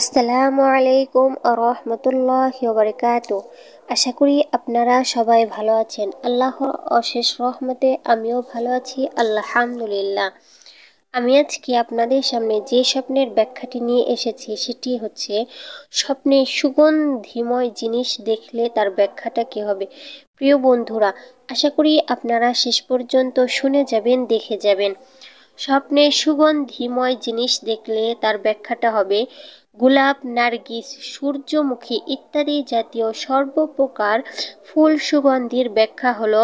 আসসালামু আলাইকুম আরহামতুল্লাহি ওয়া বারাকাতুহু। আশা করি আপনারা সবাই ভালো আছেন। আল্লাহর অশেষ রহমতে আমিও ভালো আছি, আলহামদুলিল্লাহ। আমি আজকে আপনাদের সামনে যে স্বপ্নের ব্যাখ্যাটি নিয়ে এসেছি সেটি হচ্ছে, স্বপ্নে সুগন্ধিময় জিনিস দেখলে তার ব্যাখ্যাটা কী হবে। প্রিয় বন্ধুরা, আশা করি আপনারা শেষ পর্যন্ত শুনে যাবেন, দেখে যাবেন। স্বপ্নে সুগন্ধিময় জিনিস দেখলে তার ব্যাখ্যাটা হবে, গোলাপ, নার্গিস, সূর্যমুখী ইত্যাদি জাতীয় সর্বপ্রকার ফুল সুগন্ধির ব্যাখ্যা হলো,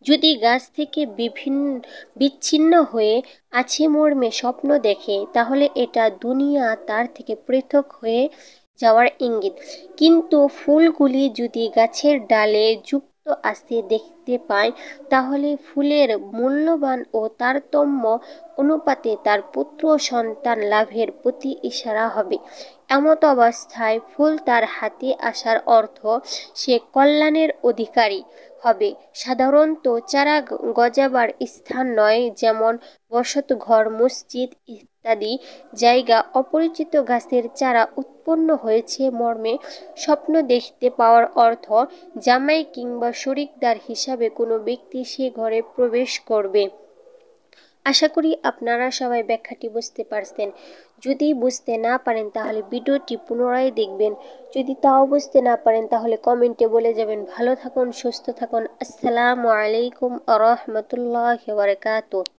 যদি গাছ থেকে বিচ্ছিন্ন হয়ে আছে মর্মে স্বপ্ন দেখে, তাহলে এটা দুনিয়া তার থেকে পৃথক হয়ে যাওয়ার ইঙ্গিত। কিন্তু ফুলগুলি যদি গাছের ডালে যুক্ত আসতে দেখতে পায়, তাহলে ফুলের মূল্যবান ও তারতম্য অনুপাতে তার পুত্র সন্তান লাভের প্রতি ইশারা হবে। এমত অবস্থায় ফুল তার হাতে আসার অর্থ সে কল্যাণের অধিকারী হবে। সাধারণত চারা গজাবার স্থান নয়, যেমন বসতঘর, মসজিদ ইত্যাদি জায়গা অপরিচিত গাছের চারা উৎপন্ন হয়েছে মর্মে স্বপ্ন দেখতে পাওয়ার অর্থ জামাই কিংবা শরিকদার হিসাবে কোনো ব্যক্তি সে ঘরে প্রবেশ করবে। আশা করি আপনারা সবাই ব্যাখ্যাটি বুঝতে পারছেন। যদি বুঝতে না পারেন তাহলে ভিডিওটি পুনরায় দেখবেন। যদি তাও বুঝতে না পারেন তাহলে কমেন্টে বলে যাবেন। ভালো থাকুন, সুস্থ থাকুন। আসসালামু আলাইকুম আ রহমতুল্লাহি ওয়া বারাকাতুহু।